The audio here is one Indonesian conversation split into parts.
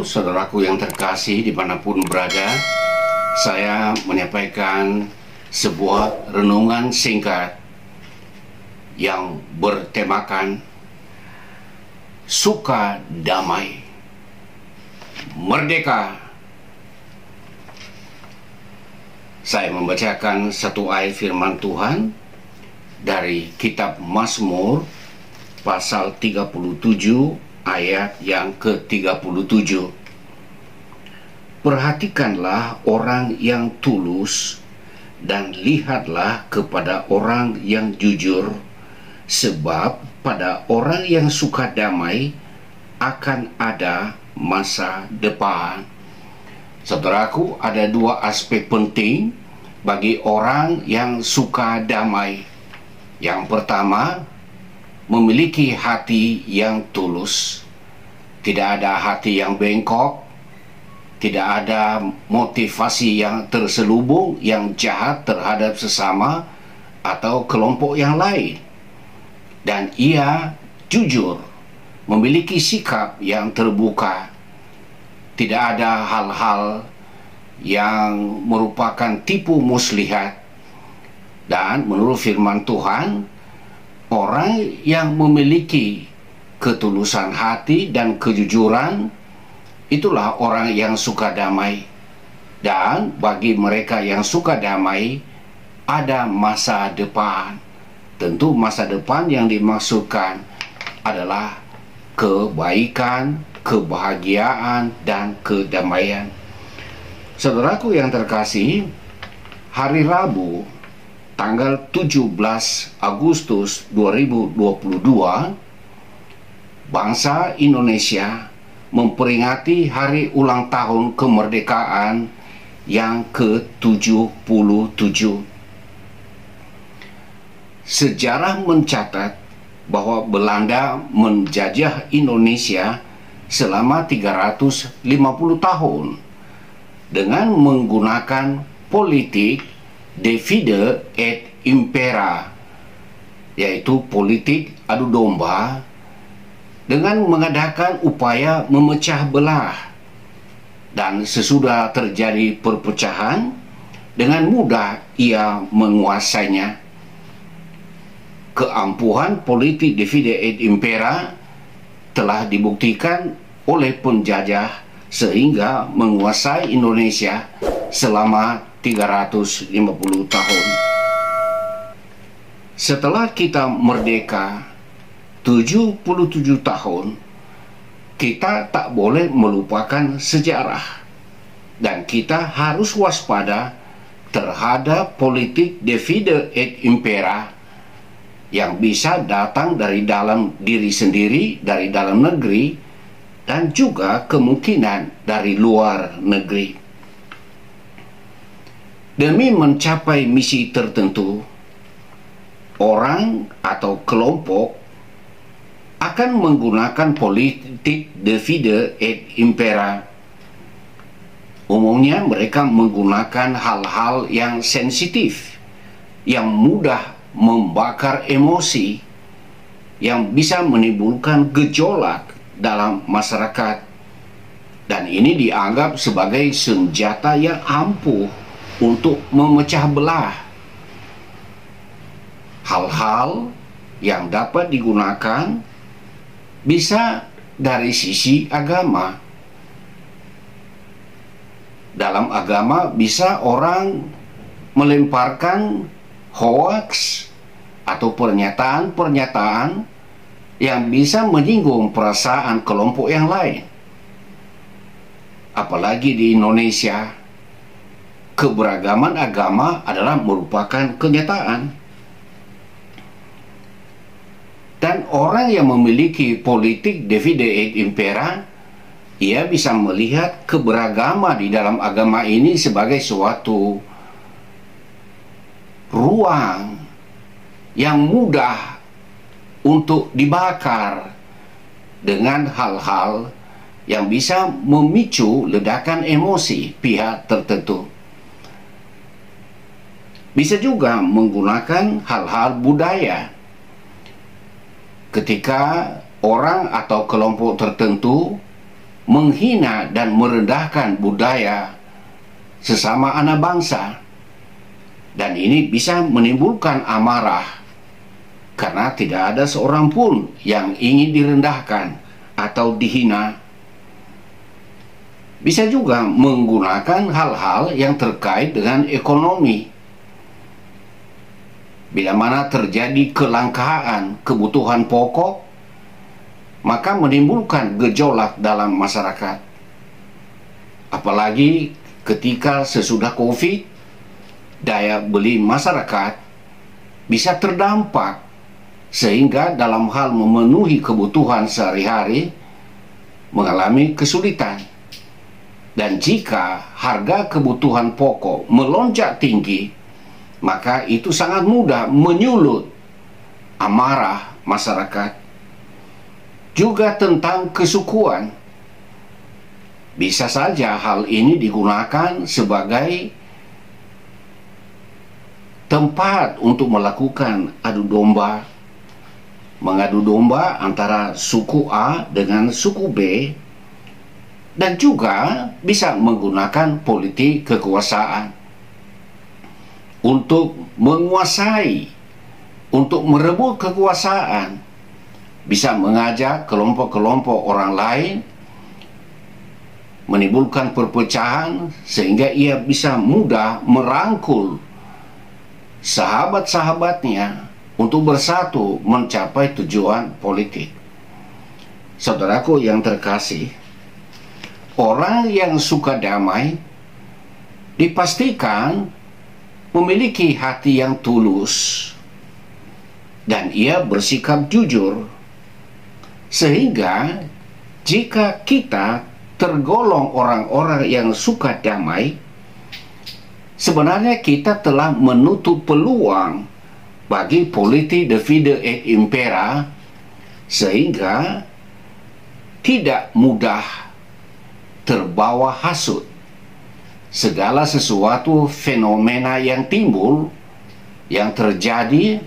saudaraku yang terkasih dimanapun berada, saya menyampaikan sebuah renungan singkat yang bertemakan suka damai, merdeka. Saya membacakan satu ayat firman Tuhan dari kitab Mazmur pasal 37 ayat yang ke-37. Perhatikanlah orang yang tulus dan lihatlah kepada orang yang jujur, sebab pada orang yang suka damai akan ada masa depan. Saudaraku, ada dua aspek penting bagi orang yang suka damai. Yang pertama, memiliki hati yang tulus. Tidak ada hati yang bengkok, tidak ada motivasi yang terselubung, yang jahat terhadap sesama atau kelompok yang lain. Dan ia jujur, memiliki sikap yang terbuka. Tidak ada hal-hal yang merupakan tipu muslihat. Dan menurut firman Tuhan, orang yang memiliki ketulusan hati dan kejujuran, itulah orang yang suka damai. Dan bagi mereka yang suka damai, ada masa depan. Tentu masa depan yang dimaksudkan adalah kebaikan, kebahagiaan, dan kedamaian. Saudaraku yang terkasih, hari Rabu tanggal 17 Agustus 2022, bangsa Indonesia memperingati hari ulang tahun kemerdekaan yang ke-77. Sejarah mencatat bahwa Belanda menjajah Indonesia selama 350 tahun dengan menggunakan politik divide et impera, yaitu politik adu domba, dengan mengadakan upaya memecah belah. Dan sesudah terjadi perpecahan, dengan mudah ia menguasainya. Keampuhan politik divide et impera telah dibuktikan oleh penjajah sehingga menguasai Indonesia selama 350 tahun. Setelah kita merdeka 77 tahun, kita tak boleh melupakan sejarah, dan kita harus waspada terhadap politik divide et impera yang bisa datang dari dalam diri sendiri, dari dalam negeri, dan juga kemungkinan dari luar negeri. Demi mencapai misi tertentu, orang atau kelompok akan menggunakan politik divide et impera. Umumnya mereka menggunakan hal-hal yang sensitif, yang mudah membakar emosi, yang bisa menimbulkan gejolak dalam masyarakat. Dan ini dianggap sebagai senjata yang ampuh untuk memecah belah. Hal-hal yang dapat digunakan bisa dari sisi agama. Dalam agama bisa orang melemparkan hoaks atau pernyataan-pernyataan yang bisa menyinggung perasaan kelompok yang lain. Apalagi di Indonesia, keberagaman agama adalah merupakan kenyataan. Dan orang yang memiliki politik divide et impera, ia bisa melihat keberagaman di dalam agama ini sebagai suatu ruang yang mudah untuk dibakar dengan hal-hal yang bisa memicu ledakan emosi pihak tertentu. Bisa juga menggunakan hal-hal budaya. Ketika orang atau kelompok tertentu menghina dan merendahkan budaya sesama anak bangsa. Dan ini bisa menimbulkan amarah, karena tidak ada seorang pun yang ingin direndahkan atau dihina. Bisa juga menggunakan hal-hal yang terkait dengan ekonomi. Bila mana terjadi kelangkaan kebutuhan pokok, maka menimbulkan gejolak dalam masyarakat. Apalagi ketika sesudah COVID, daya beli masyarakat bisa terdampak, sehingga dalam hal memenuhi kebutuhan sehari-hari mengalami kesulitan. Dan jika harga kebutuhan pokok melonjak tinggi, maka itu sangat mudah menyulut amarah masyarakat. Juga tentang kesukuan, bisa saja hal ini digunakan sebagai tempat untuk melakukan adu domba, mengadu domba antara suku A dengan suku B, dan juga bisa menggunakan politik kekuasaan untuk menguasai, untuk merebut kekuasaan. Bisa mengajak kelompok-kelompok orang lain, menimbulkan perpecahan, sehingga ia bisa mudah merangkul sahabat-sahabatnya untuk bersatu mencapai tujuan politik. Saudaraku yang terkasih, orang yang suka damai dipastikan memiliki hati yang tulus, dan ia bersikap jujur. Sehingga jika kita tergolong orang-orang yang suka damai, sebenarnya kita telah menutup peluang bagi politik divide et impera, sehingga tidak mudah terbawa hasut. Segala sesuatu fenomena yang timbul, yang terjadi,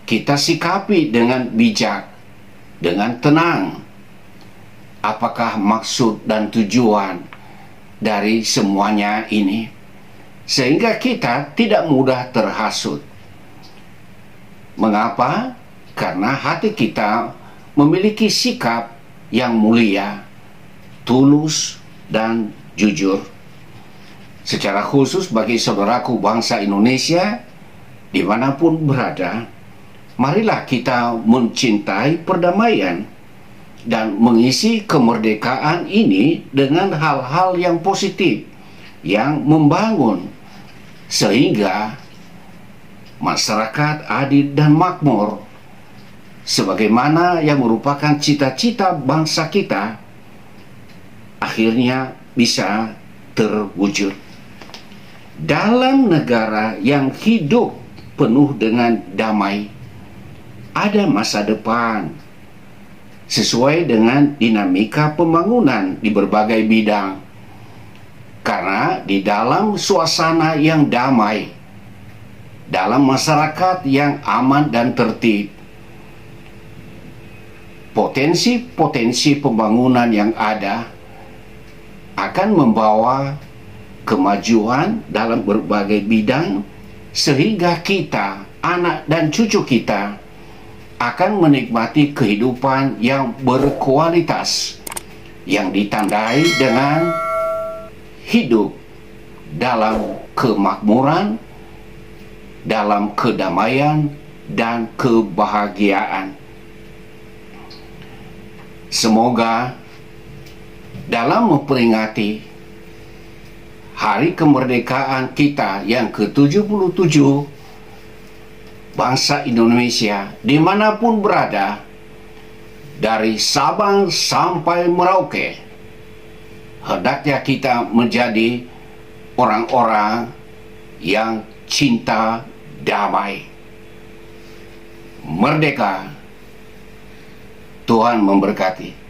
kita sikapi dengan bijak, dengan tenang. Apakah maksud dan tujuan dari semuanya ini, sehingga kita tidak mudah terhasut. Mengapa? Karena hati kita memiliki sikap yang mulia, tulus, dan jujur. Secara khusus bagi saudaraku bangsa Indonesia, dimanapun berada, marilah kita mencintai perdamaian dan mengisi kemerdekaan ini dengan hal-hal yang positif, yang membangun, sehingga masyarakat adil dan makmur, sebagaimana yang merupakan cita-cita bangsa kita, akhirnya bisa terwujud. Dalam negara yang hidup penuh dengan damai, ada masa depan sesuai dengan dinamika pembangunan di berbagai bidang. Karena di dalam suasana yang damai, dalam masyarakat yang aman dan tertib, potensi-potensi pembangunan yang ada akan membawa kemajuan dalam berbagai bidang, sehingga kita, anak dan cucu kita, akan menikmati kehidupan yang berkualitas, yang ditandai dengan hidup dalam kemakmuran, dalam kedamaian, dan kebahagiaan. Semoga dalam memperingati hari kemerdekaan kita yang ke-77, bangsa Indonesia dimanapun berada, dari Sabang sampai Merauke, hendaknya kita menjadi orang-orang yang cinta damai. Merdeka! Tuhan memberkati.